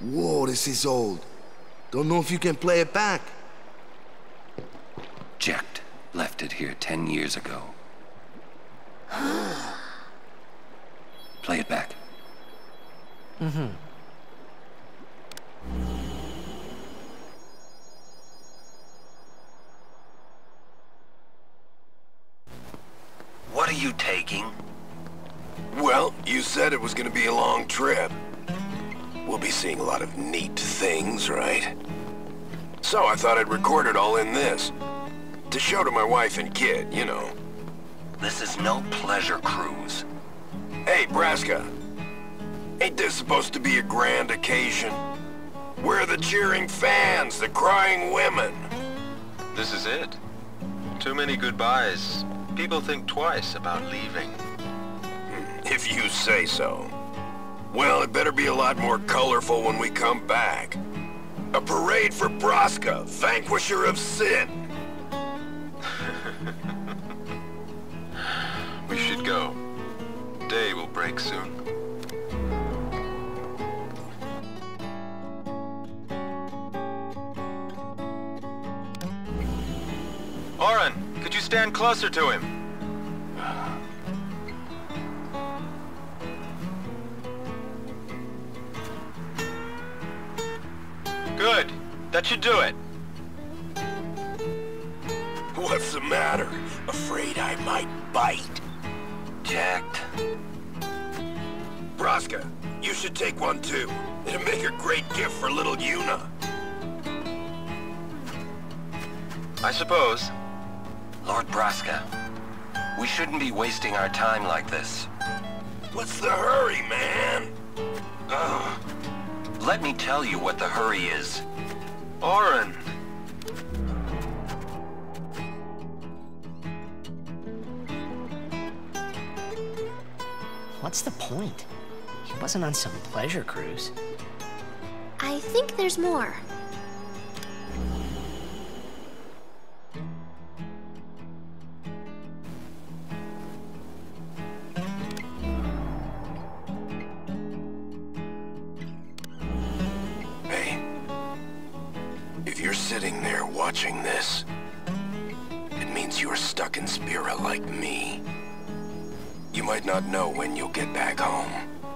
Whoa, this is old. Don't know if you can play it back. Jacked left it here 10 years ago. Play it back. Mm-hmm. What are you taking? Well, you said it was gonna be a long trip. We'll be seeing a lot of neat things, right? So I thought I'd record it all in this. To show to my wife and kid, you know. This is no pleasure cruise. Hey, Braska. Ain't this supposed to be a grand occasion? We're the cheering fans, the crying women. This is it. Too many goodbyes. People think twice about leaving. If you say so. Well, it better be a lot more colorful when we come back. A parade for Braska, vanquisher of sin. We should go. Day will break soon. Oren, could you stand closer to him? Good. That should do it. What's the matter? Afraid I might bite? Jacked. Braska, you should take one too. It'll make a great gift for little Yuna. I suppose. Lord Braska, we shouldn't be wasting our time like this. What's the hurry, man? Ugh. Let me tell you what the hurry is. Oren. What's the point? He wasn't on some pleasure cruise. I think there's more. If you're sitting there watching this, it means you're stuck in Spira like me. You might not know when you'll get back home,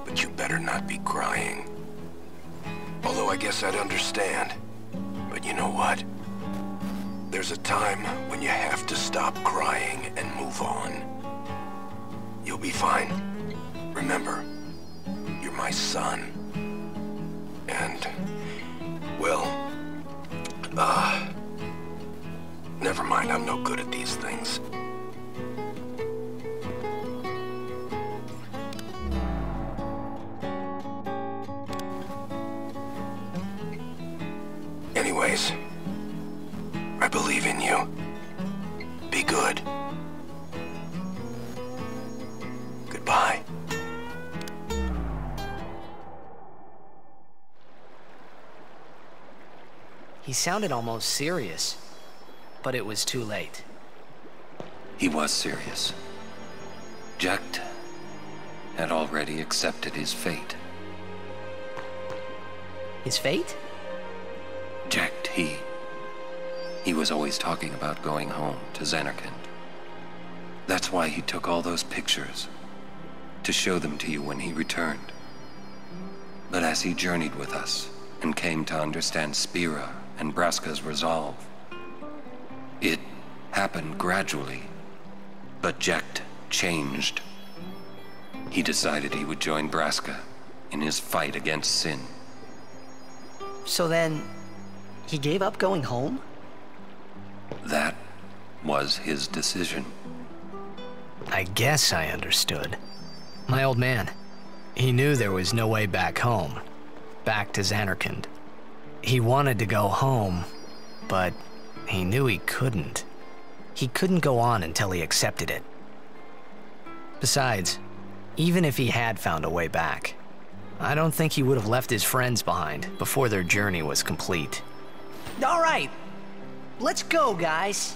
but you better not be crying. Although I guess I'd understand. But you know what? There's a time when you have to stop crying and move on. You'll be fine. Remember, you're my son. And, well, never mind, I'm no good at these things. Anyways, I believe in you. Be good. Goodbye. He sounded almost serious, but it was too late. He was serious. Jacked had already accepted his fate. His fate? Jacked he was always talking about going home to Zanarkand. That's why he took all those pictures, to show them to you when he returned. But as he journeyed with us and came to understand Spira and Braska's resolve, it happened gradually, but Jacked changed. He decided he would join Braska in his fight against sin. So then, he gave up going home? That was his decision. I guess I understood. My old man, he knew there was no way back home, back to Zanarkand. He wanted to go home, but he knew he couldn't. He couldn't go on until he accepted it. Besides, even if he had found a way back, I don't think he would have left his friends behind before their journey was complete. All right, let's go, guys.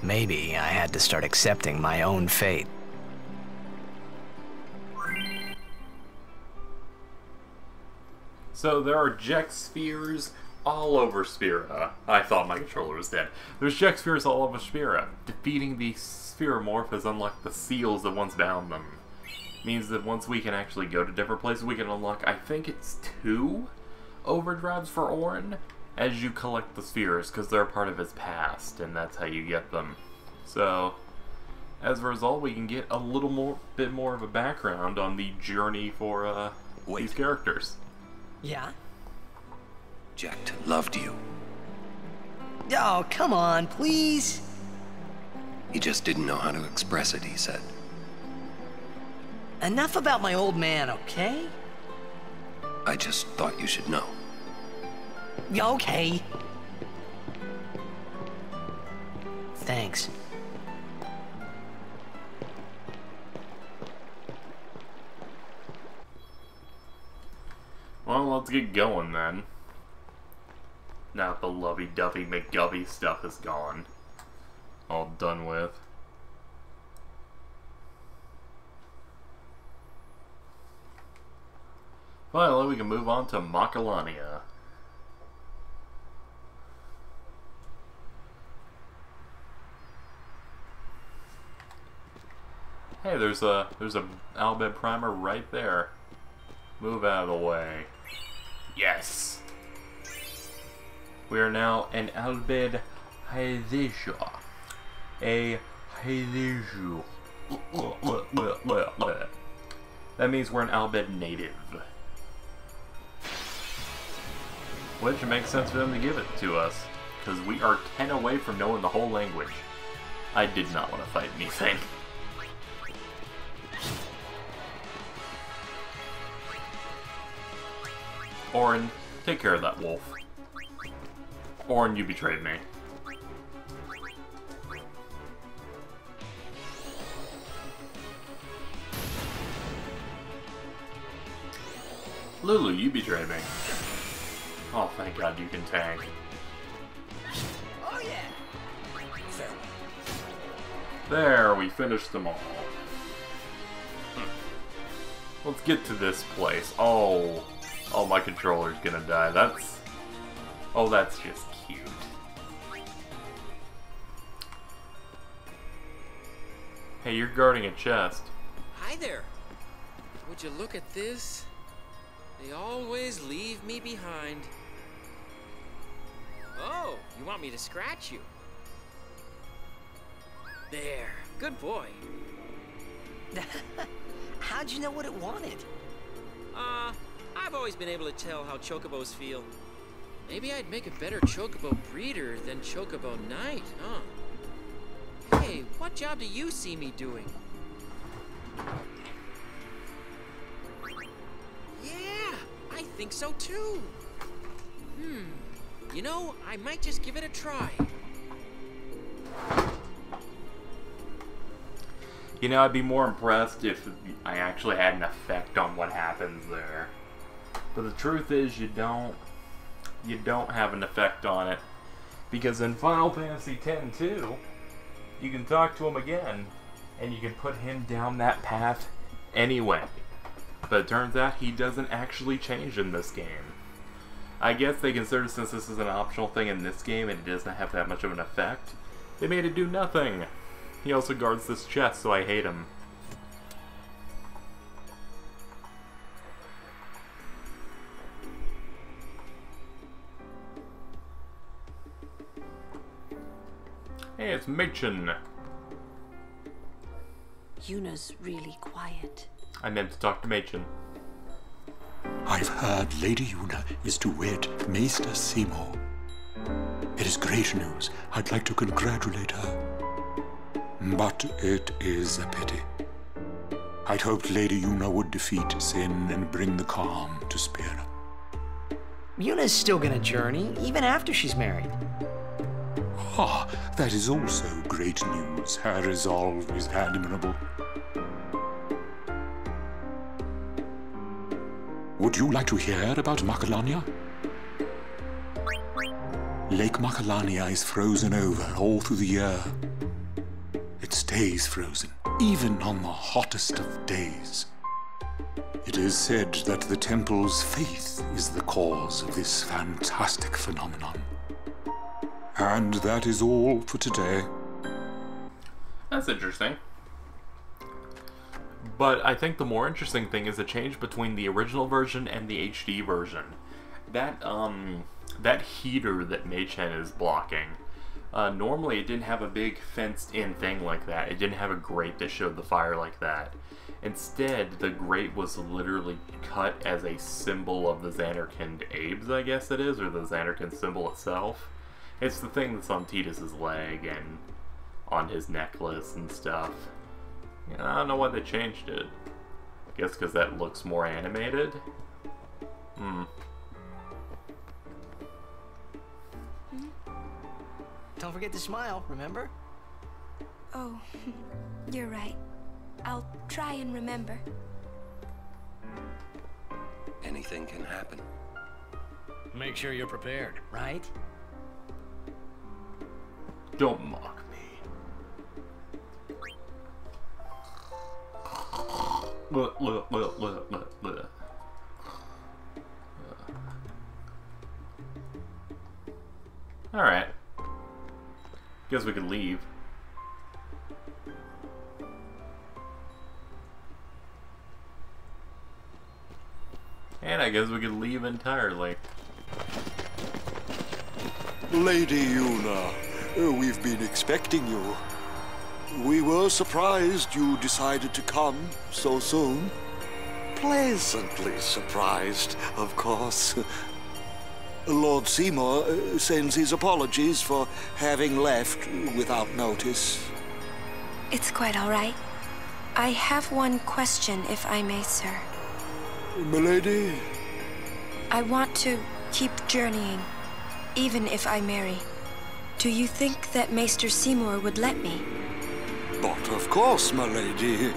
Maybe I had to start accepting my own fate. So there are Jek spheres all over Spira. I thought my controller was dead. There's Jek spheres all over Spira. Defeating the Spheromorph has unlocked the seals that once bound them. Means that once we can actually go to different places, we can unlock, I think it's 2 overdrives for Orin as you collect the spheres, because they're part of his past, and that's how you get them. So, as a result, we can get a bit more of a background on the journey for these characters. Yeah? Jack loved you. Oh, come on, please. He just didn't know how to express it, he said. Enough about my old man, okay? I just thought you should know. Okay. Thanks. Well, let's get going then. Now the lovey-dovey McGovey stuff is gone. All done with. Finally, we can move on to Macalania. Hey, there's a Albed primer right there. Move out of the way. Yes. We are now an Albed Haidesha. A Haideshu. That means we're an Albed native. Which makes sense for them to give it to us, because we are 10 away from knowing the whole language. I did not want to fight anything. Orin, take care of that wolf. Orin, you betrayed me. Lulu, you betrayed me. Oh, thank God you can tank. Oh yeah. There, we finished them all. Let's get to this place. Oh, my controller's gonna die. That's just cute. Hey, you're guarding a chest. Hi there. Would you look at this? They always leave me behind. Oh, you want me to scratch you? There, good boy. How'd you know what it wanted? I've always been able to tell how chocobos feel. Maybe I'd make a better chocobo breeder than chocobo knight, huh? Hey, what job do you see me doing? Yeah, I think so too. You know, I might just give it a try. You know, I'd be more impressed if I actually had an effect on what happens there. But the truth is, you don't have an effect on it. Because in Final Fantasy X-2, you can talk to him again, and you can put him down that path anyway. But it turns out he doesn't actually change in this game. I guess they considered, since this is an optional thing in this game and it doesn't have that much of an effect, they made it do nothing. He also guards this chest, so I hate him. Hey, it's Machen. Yuna's really quiet. I meant to talk to Machen. I've heard Lady Yuna is to wed Maester Seymour. It is great news. I'd like to congratulate her. But it is a pity. I'd hoped Lady Yuna would defeat sin and bring the calm to Spira. Yuna's still gonna journey, even after she's married. Ah, that is also great news. Her resolve is admirable. Would you like to hear about Macalania? Lake Macalania is frozen over all through the year. It stays frozen, even on the hottest of days. It is said that the temple's faith is the cause of this fantastic phenomenon. And that is all for today. That's interesting. But I think the more interesting thing is the change between the original version and the HD version. That heater that Mei-Chen is blocking, normally it didn't have a big fenced-in thing like that. It didn't have a grate that showed the fire like that. Instead, the grate was literally cut as a symbol of the Zanarkand Abes, I guess it is, or the Zanarkand symbol itself. It's the thing that's on Tidus's leg and on his necklace and stuff. Yeah, I don't know why they changed it. I guess because that looks more animated? Don't forget to smile, remember? Oh, you're right. I'll try and remember. Anything can happen. Make sure you're prepared, right? Don't mock me. Alright. Guess we could leave. And I guess we could leave entirely. Lady Yuna, we've been expecting you. We were surprised you decided to come so soon. Pleasantly surprised, of course. Lord Seymour sends his apologies for having left without notice. It's quite all right. I have one question, if I may, sir. Milady? I want to keep journeying, even if I marry. Do you think that Maester Seymour would let me? But of course, my lady.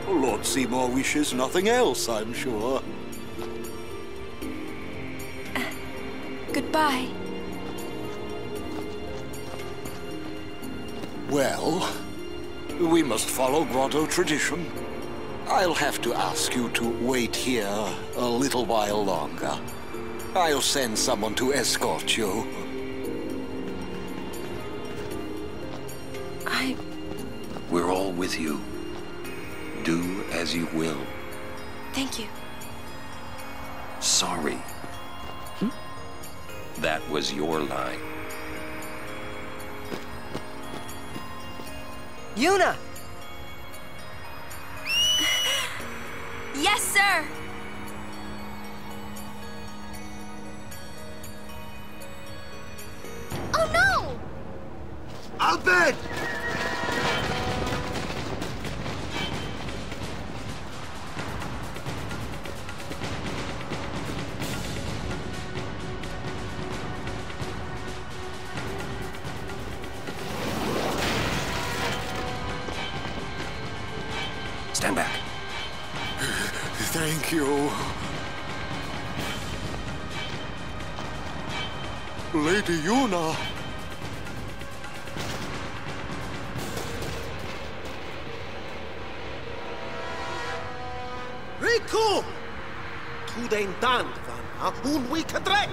Lord Seymour wishes nothing else, I'm sure. Goodbye. Well, we must follow grotto tradition. I'll have to ask you to wait here a little while longer. I'll send someone to escort you. We're all with you. Do as you will. Thank you. Sorry. That was your line. Yuna! Yes, sir! Oh no! Albert! Stand back. Thank you. Lady Yuna. Riku! Tu den dan van un week drek!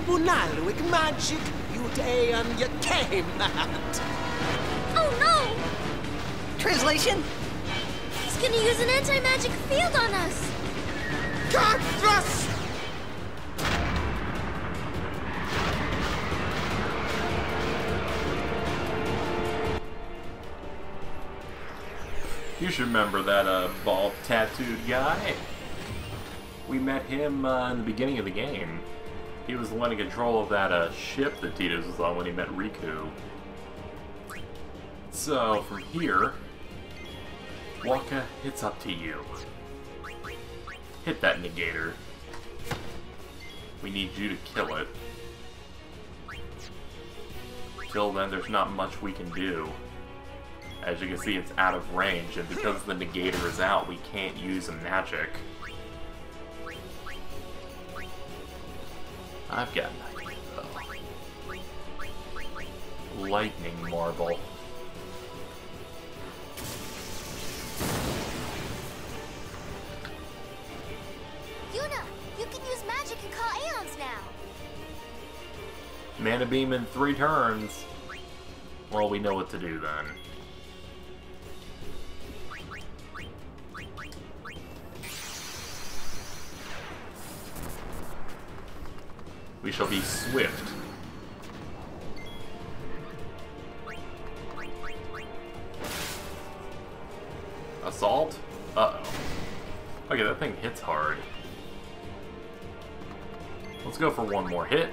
Bunalwig magic, you day and you came that. Oh no! Translation? He's gonna use an anti-magic field on us! God thrust! You should remember that bald tattooed guy. We met him in the beginning of the game. He was the one in control of that ship that Tidus was on when he met Riku. So, from here, Waka, it's up to you. Hit that negator. We need you to kill it. Till then, there's not much we can do. As you can see, it's out of range, and because the negator is out, we can't use magic. I've got an idea, though. Lightning marble. Yuna, you can use magic and call aeons now. Mana beam in 3 turns. Well, we know what to do then. We shall be swift. Assault? Uh-oh. Okay, that thing hits hard. Let's go for one more hit.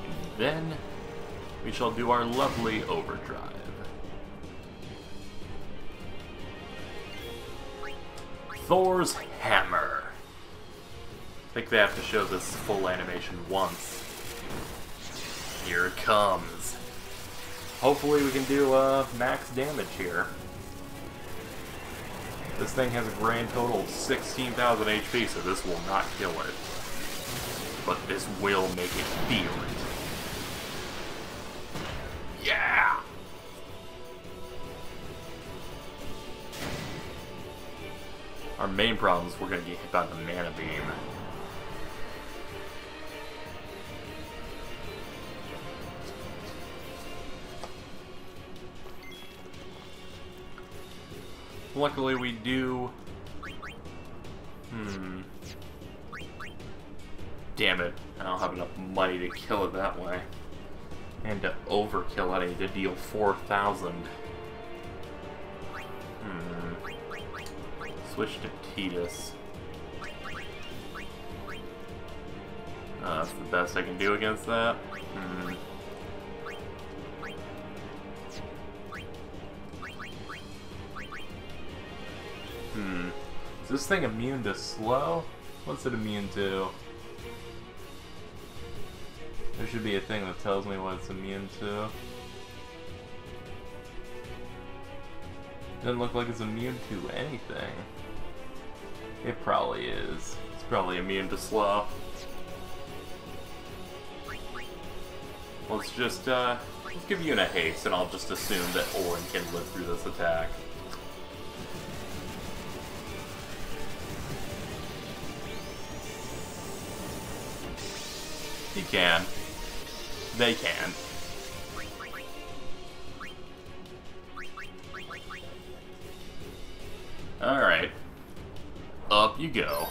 And then we shall do our lovely overdrive. Thor's Hammer. I think they have to show this full animation once. Here it comes. Hopefully we can do max damage here. This thing has a grand total of 16,000 HP, so this will not kill it. But this will make it feel it. Yeah! Our main problem is we're going to get hit by the mana beam. Luckily we do... Damn it. I don't have enough money to kill it that way. And to overkill it, I need to deal 4,000. Switch to Tidus. That's the best I can do against that. Is this thing immune to slow? What's it immune to? There should be a thing that tells me what it's immune to. Doesn't look like it's immune to anything. It probably is. It's probably immune to slow. Let's just, let's give Yuna haste, and I'll just assume that Orin can live through this attack. He can. They can. Alright. Up you go.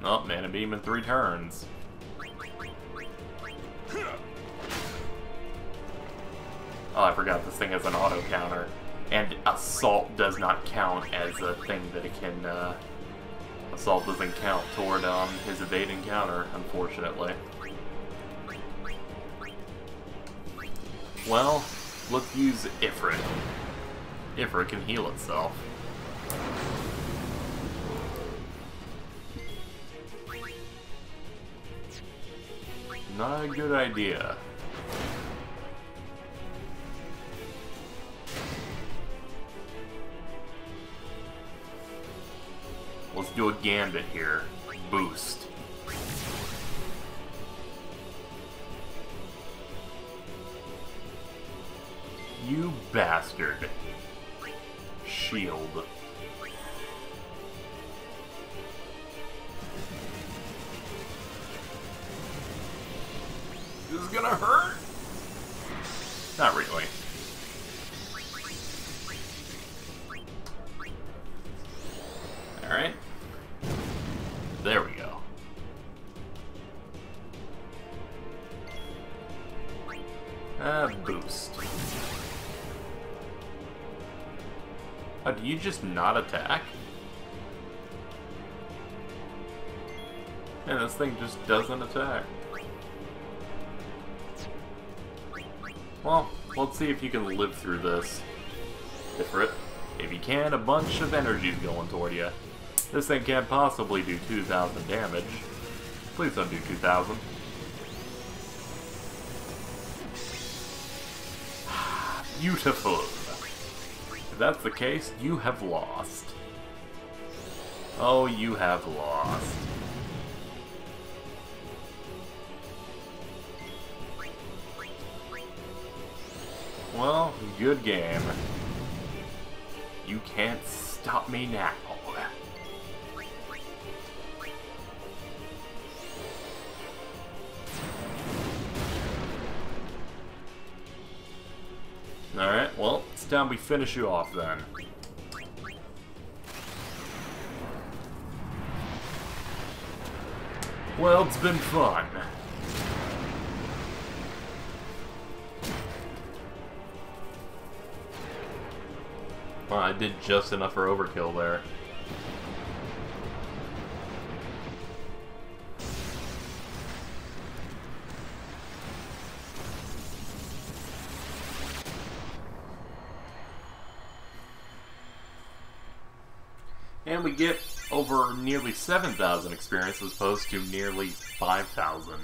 Oh, mana beam in 3 turns. Oh, I forgot this thing has an auto counter. And assault does not count as a thing that it can, assault doesn't count toward his evading counter, unfortunately. Well, let's use Ifrit. Ifrit can heal itself. Not a good idea. Let's do a gambit here. Boost. You bastard. Shield. This is gonna hurt? Not really. Alright. There we go. Boost. Oh, do you just not attack? Yeah, this thing just doesn't attack. Well, let's see if you can live through this. Ifrit. If you can, a bunch of energy's going toward you. This thing can't possibly do 2,000 damage. Please don't do 2,000. Beautiful. If that's the case, you have lost. Oh, you have lost. Well, good game. You can't stop me now. Alright, well, it's time we finish you off then. Well, it's been fun. Well, I did just enough for overkill there. And we get over nearly 7,000 experience as opposed to nearly 5,000.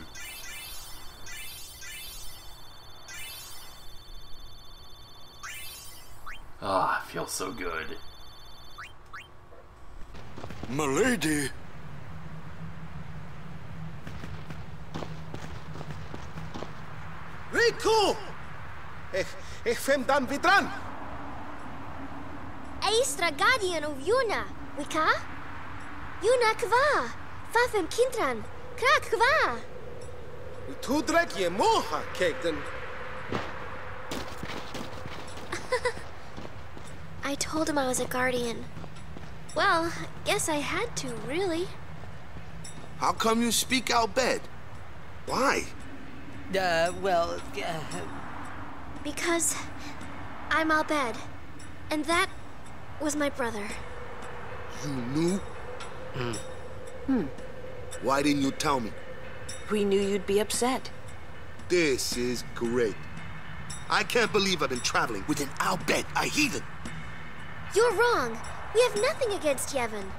Ah, it feels so good. Milady! Riku! Ik vind dan weer dran. Aistra guardian of Yuna, wika? Yuna kwa? Fafem kintran, krak kwa? Tu drek je moha, kekten. I told him I was a guardian. Well, I guess I had to, really. How come you speak Al bed? Why? Because I'm Al Bed, and that was my brother. You knew? Why didn't you tell me? We knew you'd be upset. This is great. I can't believe I've been traveling with an Al Bed, a heathen. You're wrong. We have nothing against Yevon.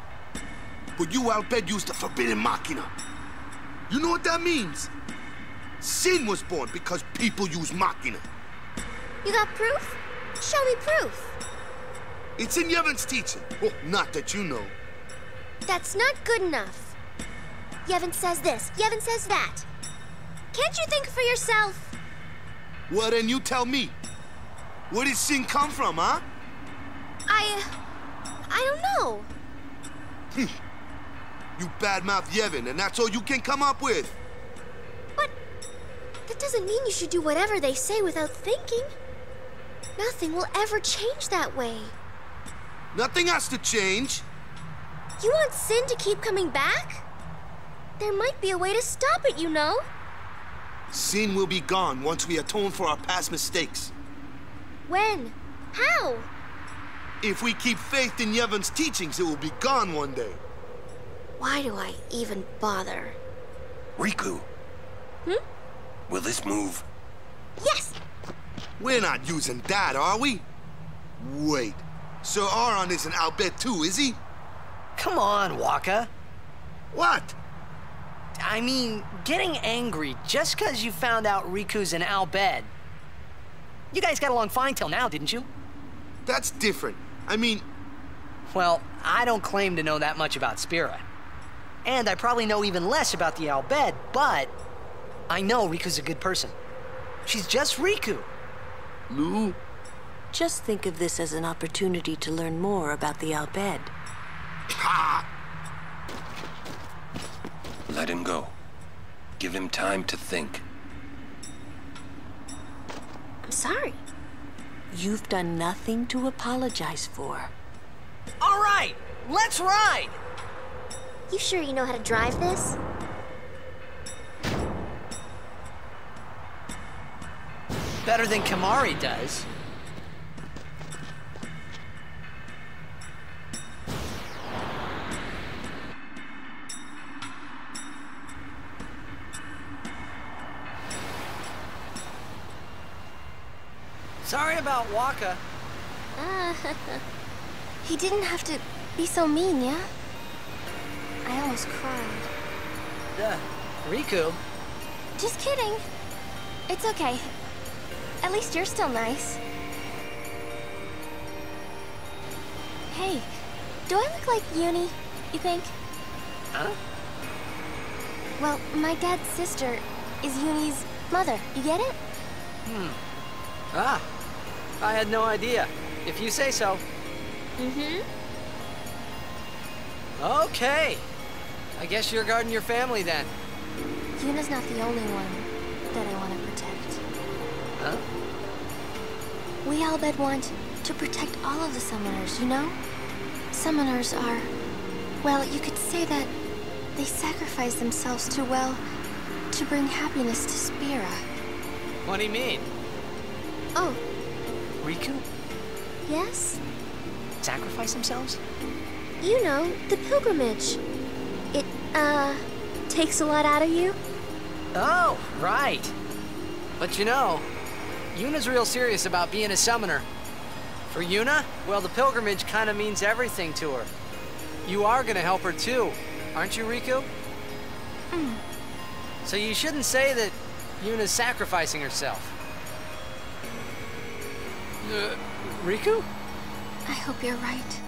But you Al Bed used the forbidden machina. You know what that means? Sin was born because people use machina. You got proof? Show me proof. It's in Yevon's teaching. Well, not that you know. That's not good enough. Yevon says this, Yevon says that. Can't you think for yourself? Well, then you tell me. Where did sin come from, huh? I don't know. You badmouth Yevon, and that's all you can come up with. But that doesn't mean you should do whatever they say without thinking. Nothing will ever change that way. Nothing has to change. You want sin to keep coming back? There might be a way to stop it, you know. Sin will be gone once we atone for our past mistakes. When? How? If we keep faith in Yevon's teachings, it will be gone one day. Why do I even bother? Riku. Will this move? Yes! We're not using that, are we? Wait. Sir Aron isn't Al Bed too, is he? Come on, Waka. What? I mean, getting angry just because you found out Riku's an Al Bed. You guys got along fine till now, didn't you? That's different. I mean... Well, I don't claim to know that much about Spira. And I probably know even less about the Al Bed, but I know Riku's a good person. She's just Riku. Lou? Just think of this as an opportunity to learn more about the Al Bed. Ha! Let him go. Give him time to think. I'm sorry. You've done nothing to apologize for. All right, let's ride! You sure you know how to drive this? Better than Kamari does. Sorry about Waka. He didn't have to be so mean, yeah? I almost cried. Riku? Just kidding. It's okay. At least you're still nice. Hey, do I look like Yuni, you think? Huh? Well, my dad's sister is Yuni's mother. You get it? Ah, I had no idea. If you say so. Mm-hmm. Okay. I guess you're guarding your family then. Yuna's not the only one that I want to protect. Huh? We Albed want to protect all of the summoners, you know? Summoners are... well, you could say that they sacrifice themselves to, well, to bring happiness to Spira. What do you mean? Oh. Riku? Yes? Sacrifice themselves? You know, the pilgrimage. It, takes a lot out of you. Oh, right. But you know, Yuna's real serious about being a summoner. For Yuna, well, the pilgrimage kind of means everything to her. You are gonna help her too, aren't you, Riku? So you shouldn't say that Yuna's sacrificing herself. Riku? I hope you're right.